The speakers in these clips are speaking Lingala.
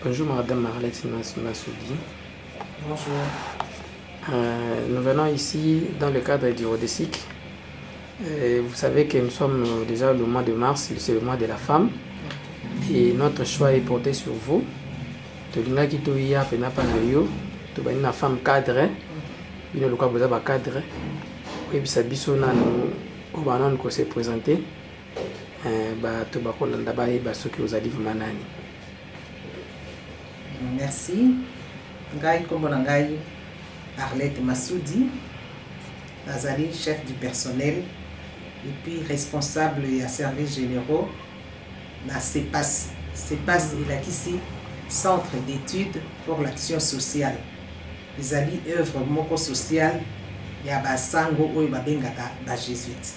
Bonjour Madame Marlette Massoudi. Bonjour. Nous venons ici dans le cadre du RODESIC. Vous savez que nous sommes déjà le mois de mars, c'est le mois de la femme. Et notre choix est porté sur vous. Tolinga qui toya pena pa yo, to bani na femme cadre. Bino loka boza ba cadre. Et bisa biso na no obanon ko se présenter. Ba to ba kolanda ba e ba soki ozali manani. Merci. Ngai kombo na ngai Arlette Massoudi. Nazali chef du personnel et puis responsable et à services généraux na CEPAS. CEPAS est là ici Centre d'études pour l'action sociale. Ezali œuvre moko sociale ya basango oyo babengaka ba jésuite.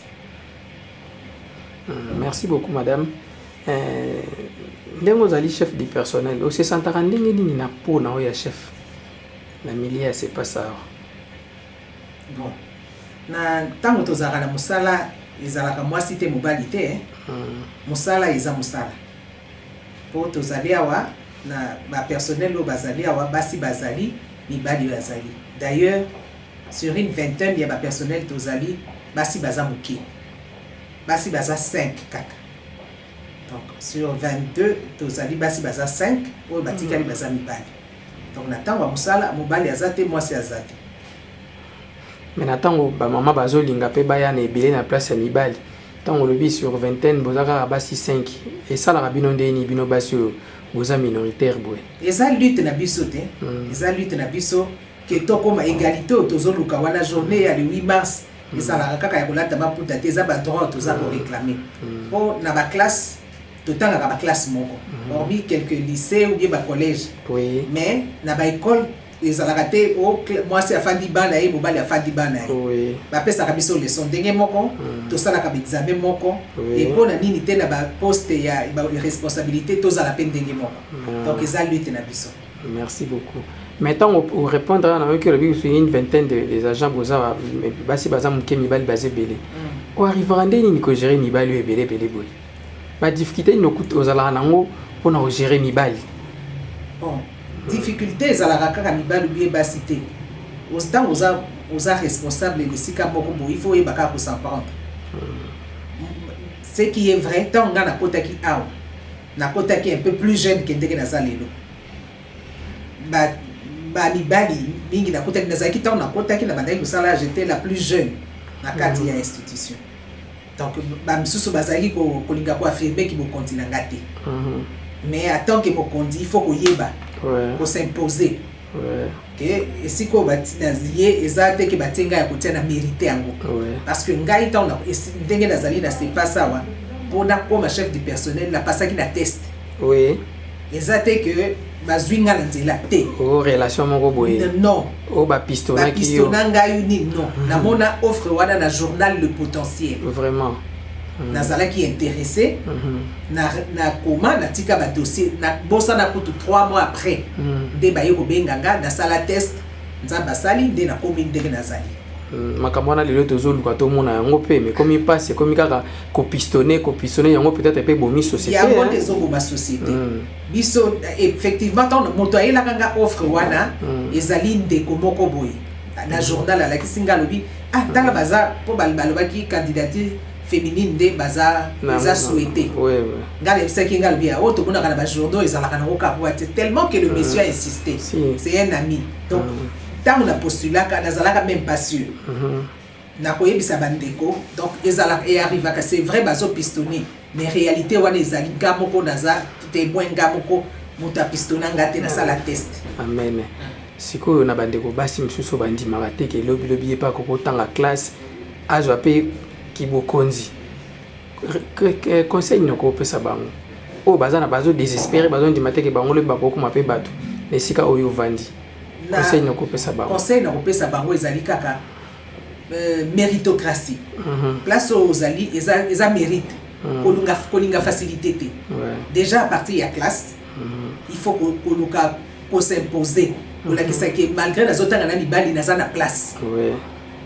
Merci beaucoup madame. Ndengo zali chef du personnel. O se santaka ndenge nini na po na oya chef. Na milieu c'est pas ça. Bon. Na tango tozaka na musala ezalaka mwasi te mobali te. Musala eza musala. Po tozali awa na ba personnel o bazali awa basi bazali mibali bazali. D'ailleurs sur une vingtaine ya ba personnel tozali basi baza muke. Basi baza 5 kaka. Donc sur 22 tozali basi baza 5 o batikali baza mibali. Donc na tango musala mobali azate mwasi azate. Mais na tango ba mama bazolinga pe baya na ebele na place ya mibali. Tango lobi sur vingtaine bozaka basi 5 et ça la rabino ndeni bino basi boza minoritaire boy. Eza lutte na biso te. Eza lutte na biso que tokoma égalité tozoluka wana journée ya le 8 mars. Ezalaka kaka ya kolata maputa te eza ba droit toza ko réclamer. Po na ba classe totanga ba classe moko. Hormis quelques lycées ou bien ba collège. Oui. Mais na ba école ezalaka te o mwasi afandi bana ye mobali afandi bana ye. Oui. Ba pesa ka biso leçon ndenge moko tosala ka examen moko et pona nini te na ba poste ya ba responsabilité tozala pe ndenge moko. Donc eza lutte na biso. Merci beaucoup. Maintenant, pour répondre à une vingtaine des agents boza basi baza muke mibali bazé belé. O arrivera ndeni ni ko gérer mibali e belé boy. Ba difficulté no kut ozala nango pona o gérer mibali. Bon, difficulté ezalaka kaka mibali bien basi te. Ostan oza responsable de sika moko bo il faut yebaka ko s'en prendre. Ce qui est vrai tant nga na kotaki awa. Na kotaki un peu plus jeune que ndenge nazalelo. Ba mibali mingi na kotaki nazaki tant na kotaki na bandaki kosala j'étais la plus jeune na kati ya institution. Donc ba misusu bazaki ko kolinga ko affirmer ki bo continue ngate. Mais attends que mo kondi il faut ko yeba. Ko s'imposer. Que siko batinazier ezate ke batenga ya kotia mérité yango. Parce que ngai tant na ndenge nazali na c'est pas ça wa. Pona comme chef du personnel la pasaki na test. Oui. Ezate que bazwinga na nzela te. Oh relation moko boye. Non. Oh ba pistona ki yo. Pistona ngai ni non. Na mona offre wana na journal Le Potentiel. Vraiment. Nazala qui intéressé na comment na tika ba dossier na bossa na kutu 3 mois après de ba yeko benganga na sala test nzamba sali de na komi ndenge nazali makamwana lelo tozoluka to mona yango pe mais comme il passe comme kaka ko pistonner yango peut-être pe bomi société ya bonne zongo ma société biso effectivement tant moto ayela kanga offre wana ezali ndeko moko boye na journal la kisinga lobi tanga baza po balobaki candidature féminine de baza souhaité. Oui. Ngale seki ngale bien auto bona kana ba journaux ezalaka na kokabwate tellement que le monsieur a insisté. C'est un ami. Donc tant on a postulé kana zalaka même pas sûr. Na koyebisa bandeko donc ezalaka et arrive que c'est vrai bazo pistonner mais réalité wana ezali gamoko naza témoin gamoko muta pistona ngate na sala test. Amen. Siko na bandeko basi msusu bandimaka te ke lobi pa kokotanga classe azwa pe qui bokonzi conseil noko pesa bango o bazana bazo désespérer bazo ndimate ke bango le bakoko mape bato esika oyo vandi conseil noko pesa bango ezali kaka méritocratie place aux ali eza mérite kolinga facilité te déjà à partir ya classe il faut ko s'imposer pour la kisa que malgré la zotanga na mibali na za na place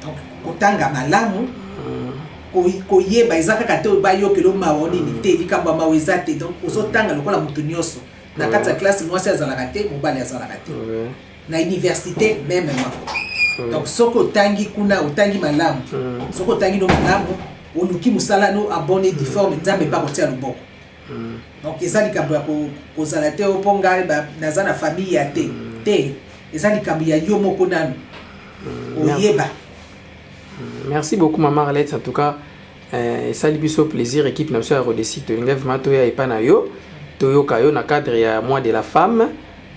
donc kotanga malamu koyeba eza kaka te bayokelo maoni ni te likambo mawe eza te donc ozotanga lokola moto nyonso na kati ya classe mwasi azalaka te mobali azalaka te na université même donc soko otangi kuna otangi malamu soko otangi no malamu oluki musala no abonné difforme nzambe pa kotia loboko donc eza likambo ya kozala te oponga naza na famille ya te eza likambo ya yo moko nanu oyeba. Merci beaucoup maman Arlette, en tout cas ça lui fait plaisir équipe na sur Rodesi to ngef mato ya ipana yo toyo kayo na cadre ya mois de la femme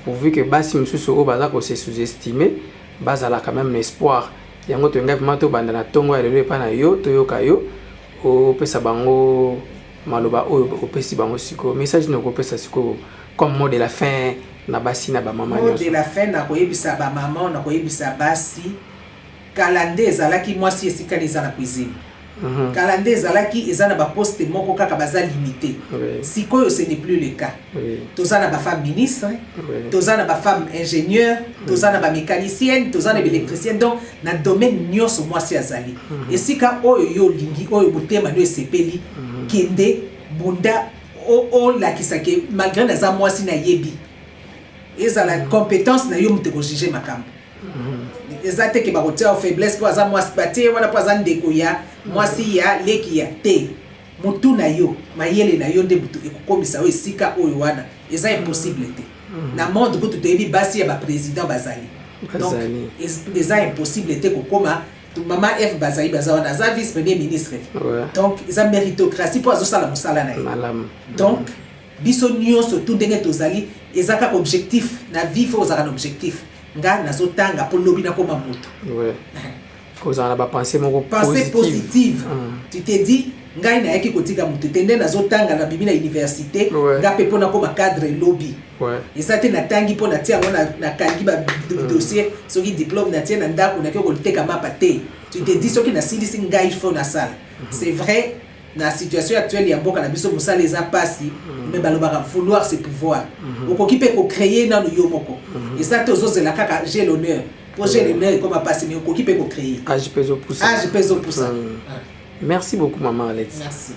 pourvu que basi msusu o baza ko se sous-estimer bazala quand même espoir yango to ngef mato banda na tongo ya lelo ipana yo toyo kayo o pesa bango maloba o pesi bango siko message no ko pesa siko comme mot de la fin na basi na ba maman mot de la fin na ko yebisa ba maman na ko yebisa basi kalande ezalaki mwasi esikani eza na cuisine kalande ezalaki eza na baposte moko kaka baza limité sikoyo ce n'est plus le cas toza na bafemme ministre toza na bafemme ingénieur toza na bamécanicienne toza na baélectricienne donc na domaine nyonso mwasi azali esika oyo yo olingi oyo motema no esepeli kende bunda olakisake malgré naza mwasi na yebi ezala compétence na yo moto kojuge makambo eza te ke bakotia faiblesse po aza mwasi bate wana po aza ndeko ya mwasi ya leki ya te mutu na yo mayele na yo nde mutu ekokomisa oyo esika oyo wana eza impossible te na monde kutu toyebi basi ya baprésident bazali donc eza impossible te kokoma mama F bazali baza wana aza vice premier ministre donc eza méritocratie po azosala mosala na ye donc biso nyonso tu ndenge tozali eza kaka objectif na vie fo ozala na objectif nga nazotanga po lobi na koma moto kozala ba pensée moko positive tu te dis ngai na yaki kotika moto tende nazotanga na bibi na université nga pe pona koma cadre lobby eza te natangi po natia yango na kangi ba dossier soki diplôme natia na ndako na ko liteka mapa te tu te dis soki nasilisi ngai fo na sala c'est vrai na situation actuelle ya mboka na biso mosala eza pasi mais balobaka vouloir c'est pouvoir okoki pe ko créer nanu yo moko eza te ozozela kaka j'ai l'honneur pour j'ai l'honneur comme pasi mais okoki pe ko créer je peux au pousser Merci beaucoup maman Alex. Merci.